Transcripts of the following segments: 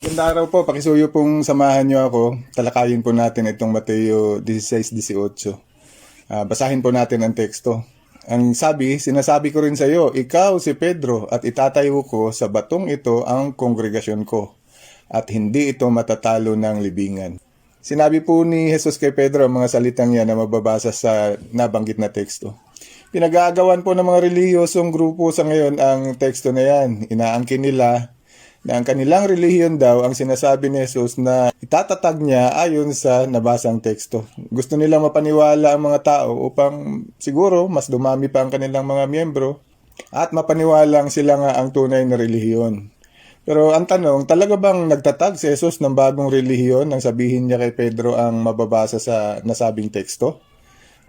Magandang araw po, pakisuyo pong samahan niyo ako. Talakayin po natin itong Mateo 16:18. Basahin po natin ang teksto. Ang sabi, sinasabi ko rin sa iyo, ikaw si Pedro at itatayo ko sa batong ito ang kongregasyon ko at hindi ito matatalo ng libingan. Sinabi po ni Jesus kay Pedro ang mga salitang yan na mababasa sa nabanggit na teksto. Pinag-aagawan po ng mga relihiyosong grupo sa ngayon ang teksto na yan. Inaangkin nila na ang kanilang relihiyon daw ang sinasabi ni Jesus na itatatag niya ayon sa nabasang teksto. Gusto nilang mapaniwala ang mga tao upang siguro mas dumami pa ang kanilang mga miyembro at mapaniwalang sila nga ang tunay na relihiyon. Pero ang tanong, talaga bang nagtatag si Jesus ng bagong relihiyon nang sabihin niya kay Pedro ang mababasa sa nasabing teksto?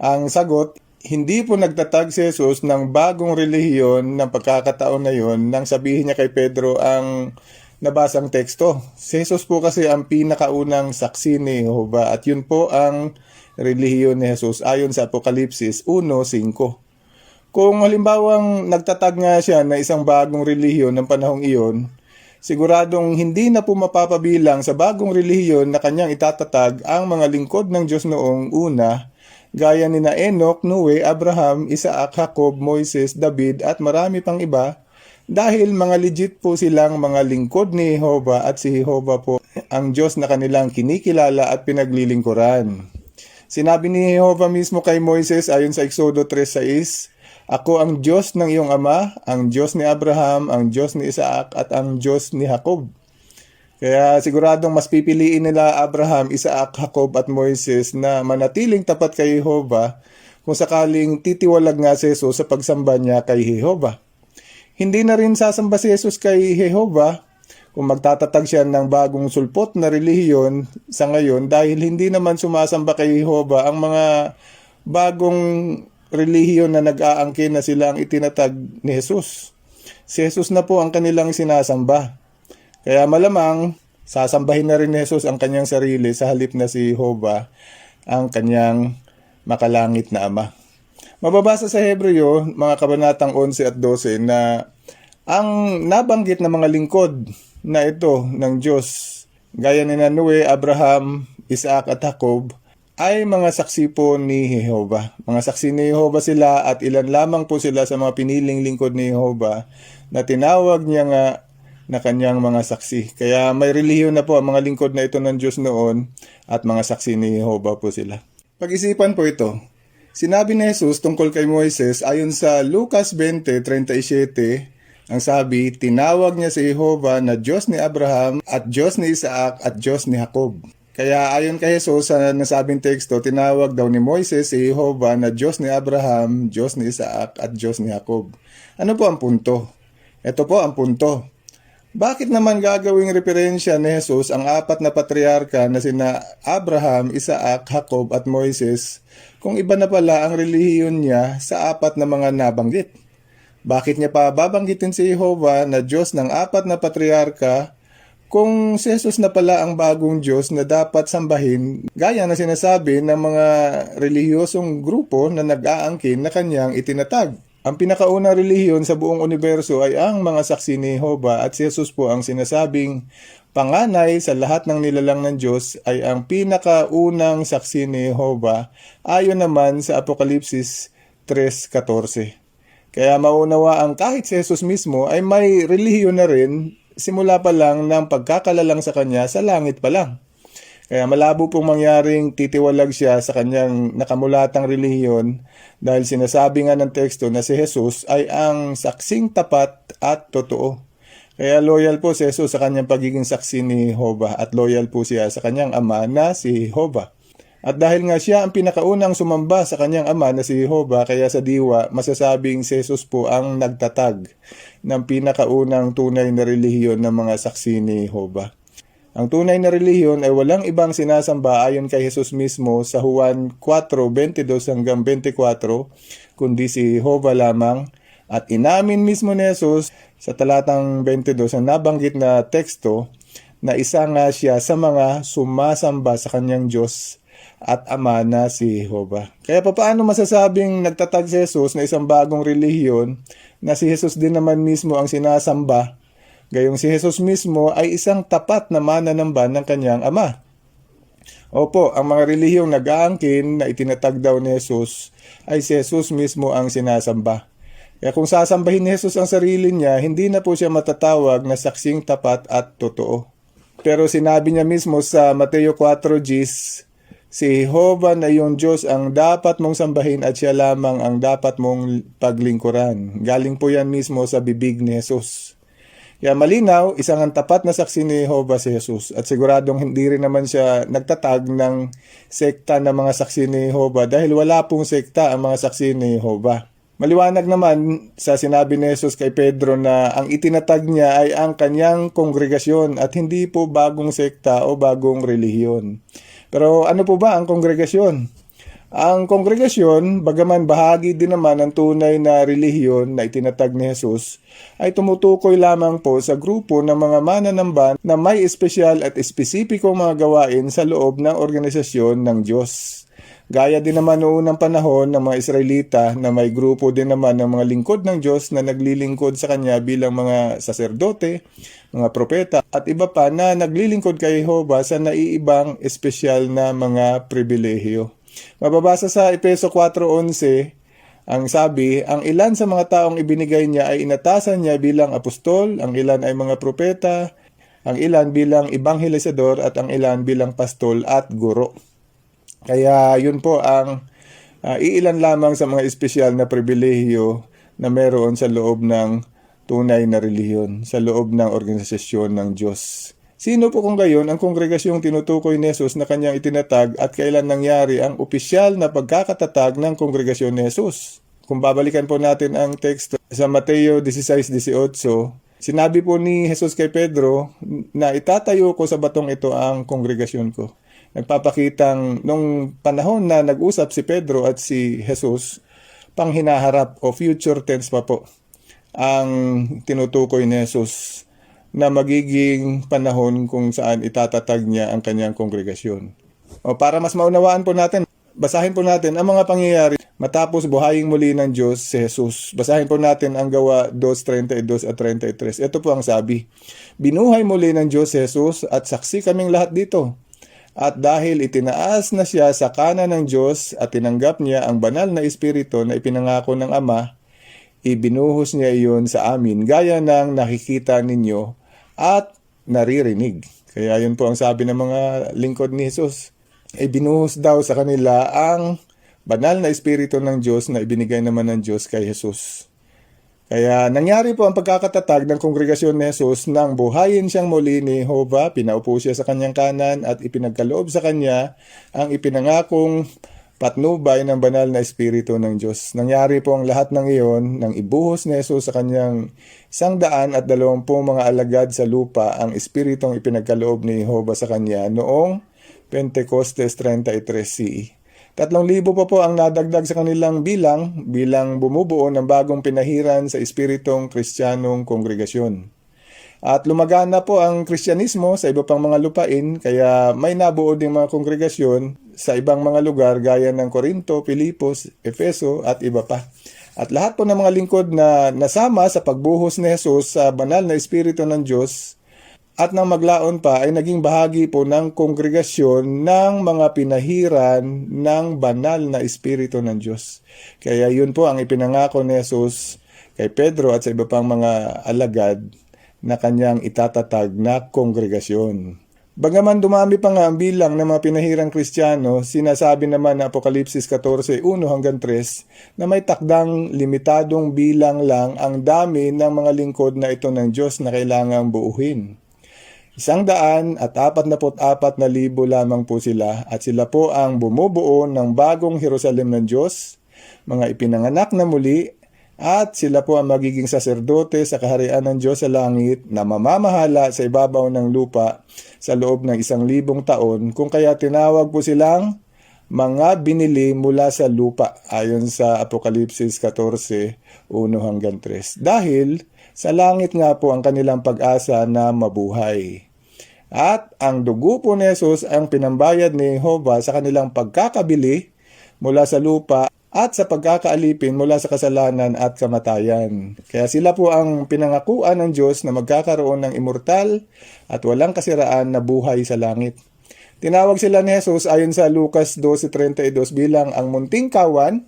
Ang sagot, hindi po nagtatag si Jesus ng bagong relihiyon ng pagkakataon na yon nang sabihin niya kay Pedro ang nabasang teksto. Si Jesus po kasi ang pinakaunang saksi ni Jehovah at yun po ang relihiyon ni Jesus ayon sa Apokalipsis 1:5. Kung halimbawang nagtatag nga siya na isang bagong relihiyon ng panahong iyon, siguradong hindi na po mapapabilang sa bagong relihiyon na kanyang itatatag ang mga lingkod ng Diyos noong una, gaya ni na Enoch, Noe, Abraham, Isaac, Jacob, Moises, David at marami pang iba, dahil mga legit po silang mga lingkod ni Jehovah at si Jehovah po ang Diyos na kanilang kinikilala at pinaglilingkuran. Sinabi ni Jehovah mismo kay Moises ayon sa Exodo 3:6, ako ang Diyos ng iyong ama, ang Diyos ni Abraham, ang Diyos ni Isaac at ang Diyos ni Jacob. Kaya siguradong mas pipiliin nila Abraham, Isaac, Jacob at Moises na manatiling tapat kay Jehovah kung sakaling titiwalag nga si Jesus sa pagsamba niya kay Jehovah. Hindi na rin sasamba si Jesus kay Jehovah kung magtatatag siya ng bagong sulpot na relihiyon sa ngayon dahil hindi naman sumasamba kay Jehovah ang mga bagong relihiyon na nag-aangkin na sila ang itinatag ni Jesus. Si Jesus na po ang kanilang sinasamba. Kaya malamang sasambahin na rin ni Jesus ang kanyang sarili sa halip na si Jehovah ang kanyang makalangit na Ama. Mababasa sa Hebreo, mga kabanatang 11 at 12 na ang nabanggit na mga lingkod na ito ng Diyos, gaya ni Noe, Abraham, Isaac at Jacob, ay mga saksi po ni Jehovah. Mga saksi ni Jehovah sila at ilan lamang po sila sa mga piniling lingkod ni Jehovah na tinawag niya nga na kanyang mga saksi. Kaya may relihiyon na po ang mga lingkod na ito ng Diyos noon at mga saksi ni Jehovah po sila. Pag-isipan po ito. Sinabi ni Jesus tungkol kay Moises ayon sa Lucas 20:37, ang sabi, tinawag niya si Jehovah na Diyos ni Abraham at Diyos ni Isaac at Diyos ni Jacob. Kaya ayon kay Jesus sa nasabing teksto, tinawag daw ni Moises si Jehovah na Diyos ni Abraham, Diyos ni Isaac at Diyos ni Jacob. Ano po ang punto? Ito po ang punto. Bakit naman gagawing referensya ni Jesus ang apat na patriarka na sina Abraham, Isaac, Jacob at Moises kung iba na pala ang relihiyon niya sa apat na mga nabanggit? Bakit niya pa babanggitin si Jehovah na Diyos ng apat na patriarka kung si Jesus na pala ang bagong Diyos na dapat sambahin gaya na sinasabi ng mga relihiyosong grupo na nag-aangkin na kanyang itinatag? Ang pinakaunang relihiyon sa buong universo ay ang mga saksi ni Jehovah at si Jesus po ang sinasabing panganay sa lahat ng nilalang ng Diyos ay ang pinakaunang saksi ni Jehovah ayon naman sa Apokalipsis 3:14. Kaya maunawa ang kahit si Jesus mismo ay may relihiyon na rin simula pa lang ng pagkakalalang sa kanya sa langit pa lang. Kaya malabo pong mangyaring titiwalag siya sa kanyang nakamulatang relihiyon dahil sinasabi nga ng teksto na si Jesus ay ang saksing tapat at totoo. Kaya loyal po si Jesus sa kanyang pagiging saksi ni Jehovah at loyal po siya sa kanyang ama na si Jehovah. At dahil nga siya ang pinakaunang sumamba sa kanyang ama na si Jehovah, kaya sa diwa masasabing si Jesus po ang nagtatag ng pinakaunang tunay na relihiyon ng mga saksi ni Jehovah. Ang tunay na relihiyon ay walang ibang sinasamba ayon kay Jesus mismo sa Juan 4:22-24, kundi si Jehovah lamang. At inamin mismo ni Jesus sa talatang 22 ang nabanggit na teksto na isa nga siya sa mga sumasamba sa kanyang Diyos at Ama na si Jehovah. Kaya paano masasabing nagtatag si Jesus na isang bagong relihiyon na si Jesus din naman mismo ang sinasamba Gayong si Jesus mismo ay isang tapat na mananamba ng kanyang Ama. Opo, ang mga relihiyong nag-aangkin na itinatag daw ni Jesus ay si Jesus mismo ang sinasamba. Kaya kung sasambahin ni Jesus ang sarili niya, hindi na po siya matatawag na saksing tapat at totoo. Pero sinabi niya mismo sa Mateo 4:10, si Jehovah na iyong Diyos ang dapat mong sambahin at siya lamang ang dapat mong paglingkuran. Galing po yan mismo sa bibig ni Jesus. Kaya malinaw, isang ang tapat na saksi ni Jehovah si Jesus. At siguradong hindi rin naman siya nagtatag ng sekta ng mga saksi ni Jehovah dahil wala pong sekta ang mga saksi ni Jehovah. Maliwanag naman sa sinabi ni Jesus kay Pedro na ang itinatag niya ay ang kanyang kongregasyon at hindi po bagong sekta o bagong relihiyon. Pero ano po ba ang kongregasyon? Ang kongregasyon, bagaman bahagi din naman ng tunay na relihiyon na itinatag ni Jesus, ay tumutukoy lamang po sa grupo ng mga mananamba na may espesyal at espesipikong mga gawain sa loob ng organisasyon ng Diyos. Gaya din naman noon ng panahon ng mga Israelita na may grupo din naman ng mga lingkod ng Diyos na naglilingkod sa Kanya bilang mga saserdote, mga propeta at iba pa na naglilingkod kay Jehovah sa naiibang espesyal na mga pribilehiyo. Mababasa sa Efeso 4:11, ang sabi, ang ilan sa mga taong ibinigay niya ay inatasan niya bilang apostol, ang ilan ay mga propeta, ang ilan bilang ebanghelisador at ang ilan bilang pastol at guro. Kaya yun po ang iilan lamang sa mga espesyal na pribilehiyo na meron sa loob ng tunay na relihiyon, sa loob ng organisasyon ng Diyos. Sino po kung gayon ang kongregasyong tinutukoy ni Jesus na kanyang itinatag at kailan nangyari ang opisyal na pagkakatatag ng kongregasyon ni Jesus? Kung babalikan po natin ang teksto sa Mateo 16:18, sinabi po ni Jesus kay Pedro na itatayo ko sa batong ito ang kongregasyon ko. Nagpapakitang nung panahon na nag-usap si Pedro at si Jesus, panghinaharap o future tense pa po ang tinutukoy ni Jesus na magiging panahon kung saan itatatag niya ang kanyang kongregasyon. O para mas maunawaan po natin, basahin po natin ang mga pangyayari matapos buhayin muli ng Diyos si Jesus. Basahin po natin ang Gawa 2:32 at 33. Ito po ang sabi, binuhay muli ng Diyos si Jesus at saksi kaming lahat dito. At dahil itinaas na siya sa kanan ng Diyos at tinanggap niya ang banal na Espiritu na ipinangako ng Ama, ibinuhos niya iyon sa amin gaya ng nakikita ninyo at naririnig. Kaya yun po ang sabi ng mga lingkod ni Jesus. Binuhos daw sa kanila ang banal na Espiritu ng Diyos na ibinigay naman ng Diyos kay Jesus. Kaya nangyari po ang pagkakatatag ng kongregasyon ni Jesus nang buhayin siyang muli ni Jehovah, pinaupo siya sa kanyang kanan at ipinagkaloob sa kanya ang ipinangakong patnubay ng banal na Espiritu ng Diyos. Nangyari po ang lahat ng iyon nang ibuhos ni Jesus sa kanyang 120 mga alagad sa lupa ang Espiritong ipinagkaloob ni Jehovah sa kanya noong Pentecostes 33 CE. 3,000 pa po ang nadagdag sa kanilang bilang bumubuo ng bagong pinahiran sa Espiritong Kristiyanong kongregasyon. At lumagana po ang Kristyanismo sa iba pang mga lupain, kaya may nabuo ding mga kongregasyon sa ibang mga lugar gaya ng Corinto, Filipos, Efeso at iba pa. At lahat po ng mga lingkod na nasama sa pagbuhos ni Jesus sa banal na Espiritu ng Diyos at nang maglaon pa ay naging bahagi po ng kongregasyon ng mga pinahiran ng banal na Espiritu ng Diyos. Kaya yun po ang ipinangako ni Jesus kay Pedro at sa iba pang mga alagad na kanyang itatatag na kongregasyon. Bagaman dumami pa nga ang bilang ng mga pinahirang Kristiyano, sinasabi naman na Apokalipsis 14:1-3 na may takdang limitadong bilang lang ang dami ng mga lingkod na ito ng Diyos na kailangang buuhin. 144,000 lamang po sila at sila po ang bumubuo ng bagong Jerusalem ng Diyos, mga ipinanganak na muli, at sila po ang magiging saserdote sa kaharian ng Diyos sa langit na mamamahala sa ibabaw ng lupa sa loob ng 1,000 taon, kung kaya tinawag po silang mga binili mula sa lupa ayon sa Apokalipsis 14:1-3. Dahil sa langit nga po ang kanilang pag-asa na mabuhay. At ang dugo po ni Jesus ang pinambayad ni Jehovah sa kanilang pagkakabili mula sa lupa at sa pagkakaalipin mula sa kasalanan at kamatayan. Kaya sila po ang pinangakuan ng Diyos na magkakaroon ng immortal at walang kasiraan na buhay sa langit. Tinawag sila ni Jesus ayon sa Lucas 12:32 bilang ang munting kawan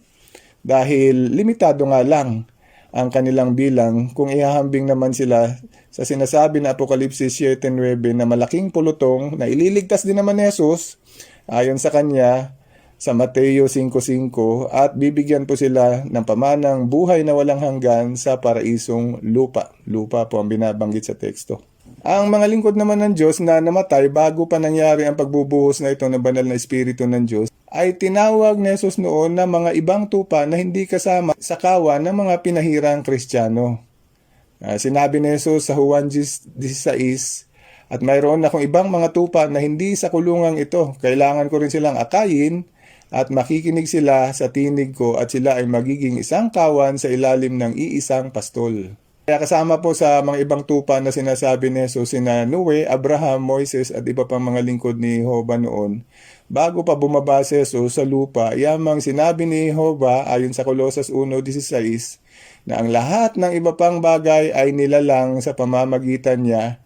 dahil limitado nga lang ang kanilang bilang kung ihahambing naman sila sa sinasabi na Apokalipsis 7:9 na malaking pulutong na ililigtas din naman ni Jesus ayon sa kanya sa Mateo 5:5 at bibigyan po sila ng pamanang buhay na walang hanggan sa paraisong lupa. Lupa po ang binabanggit sa teksto. Ang mga lingkod naman ng Diyos na namatay bago pa nangyari ang pagbubuhos na ito ng banal na Espiritu ng Diyos ay tinawag ni Jesus noon na mga ibang tupa na hindi kasama sa kawan ng mga pinahirang Kristiyano. Sinabi ni Jesus sa Juan 16, at mayroon akong ibang mga tupa na hindi sa kulungang ito. Kailangan ko rin silang akayin at makikinig sila sa tinig ko at sila ay magiging isang kawan sa ilalim ng iisang pastol. Kaya kasama po sa mga ibang tupa na sinasabi ni Jesus sina Noe, Abraham, Moises at iba pang mga lingkod ni Jehovah noon. Bago pa bumaba si Jesus sa lupa, yamang sinabi ni Jehovah ayon sa Colosas 1:16 na ang lahat ng iba pang bagay ay nilalang sa pamamagitan niya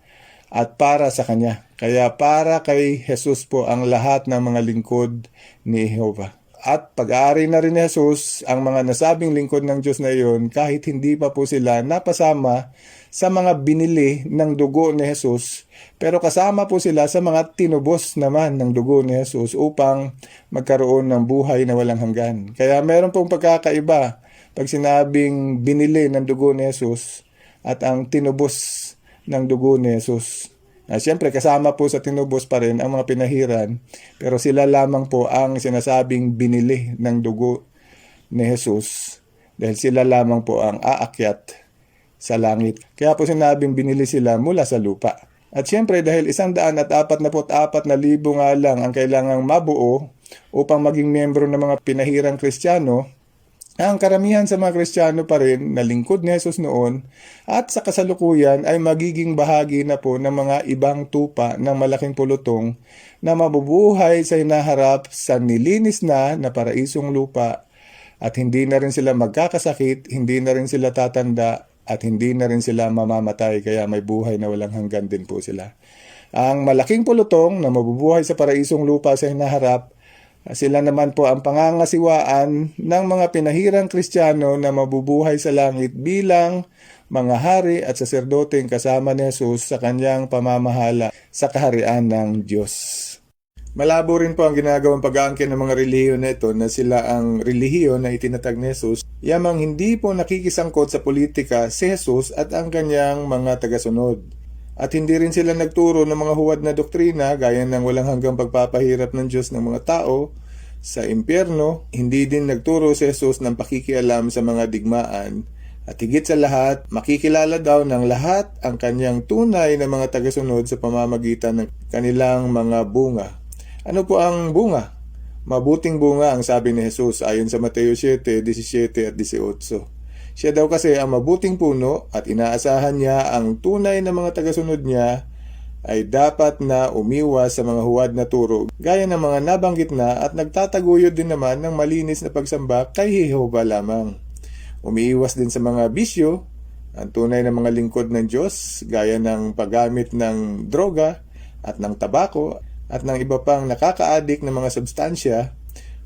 at para sa kanya. Kaya para kay Jesus po ang lahat ng mga lingkod ni Jehovah. At pag-aari na rin ni Jesus ang mga nasabing lingkod ng Diyos na iyon kahit hindi pa po sila napasama sa mga binili ng dugo ni Jesus. Pero kasama po sila sa mga tinubos naman ng dugo ni Jesus upang magkaroon ng buhay na walang hanggan. Kaya meron pong pagkakaiba pag sinabing binili ng dugo ni Jesus at ang tinubos ng dugo ni Jesus. Siyempre, kasama po sa tinubos pa rin ang mga pinahiran, pero sila lamang po ang sinasabing binili ng dugo ni Jesus dahil sila lamang po ang aakyat sa langit. Kaya po sinabing binili sila mula sa lupa. At siyempre, dahil 144,000 nga lang ang kailangang mabuo upang maging miyembro ng mga pinahirang Kristiyano, ang karamihan sa mga Kristiyano pa rin na lingkod ni Jesus noon at sa kasalukuyan ay magiging bahagi na po ng mga ibang tupa ng malaking pulutong na mabubuhay sa hinaharap sa nilinis na paraisong lupa at hindi na rin sila magkakasakit, hindi na rin sila tatanda at hindi na rin sila mamamatay kaya may buhay na walang hanggan din po sila. Ang malaking pulutong na mabubuhay sa paraisong lupa sa hinaharap, sila naman po ang pangangasiwaan ng mga pinahirang Kristiyano na mabubuhay sa langit bilang mga hari at saserdoteng kasama ni Jesus sa kanyang pamamahala sa kaharian ng Diyos. Malabo rin po ang ginagawang pag-aangkin ng mga relihiyon na ito na sila ang relihiyon na itinatag ni Jesus, yamang hindi po nakikisangkot sa politika si Jesus at ang kanyang mga tagasunod. At hindi rin sila nagturo ng mga huwad na doktrina gaya ng walang hanggang pagpapahirap ng Diyos ng mga tao sa impyerno. Hindi din nagturo si Jesus ng pakikialam sa mga digmaan. At higit sa lahat, makikilala daw ng lahat ang kanyang tunay na mga tagasunod sa pamamagitan ng kanilang mga bunga. Ano po ang bunga? Mabuting bunga ang sabi ni Jesus ayon sa Mateo 7:17 at 18. Siya daw kasi ang mabuting puno at inaasahan niya ang tunay na mga tagasunod niya ay dapat na umiwas sa mga huwad na turo gaya ng mga nabanggit na at nagtataguyod din naman ng malinis na pagsamba kay Jehovah lamang. Umiiwas din sa mga bisyo, ang tunay na mga lingkod ng Diyos gaya ng paggamit ng droga at ng tabako at ng iba pang nakaka-addict na mga substansya,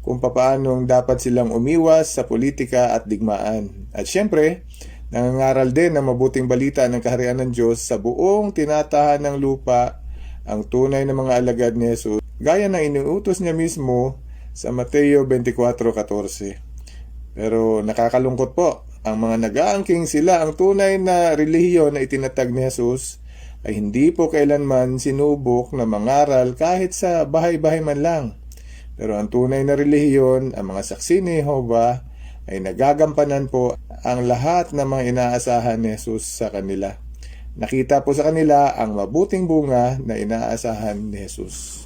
kung papaanong dapat silang umiwas sa politika at digmaan. At syempre, nangangaral din ng mabuting balita ng kaharian ng Diyos sa buong tinatahan ng lupa ang tunay na mga alagad ni Jesus, gaya ng iniutos niya mismo sa Mateo 24:14. Pero nakakalungkot po, ang mga nag-aangking sila ang tunay na relihiyon na itinatag ni Jesus ay hindi po kailanman sinubok na mangaral kahit sa bahay-bahay man lang. Pero ang tunay na relihiyon, ang mga saksi ni Jehovah, ay nagagampanan po ang lahat ng mga inaasahan ni Jesus sa kanila. Nakita po sa kanila ang mabuting bunga na inaasahan ni Jesus.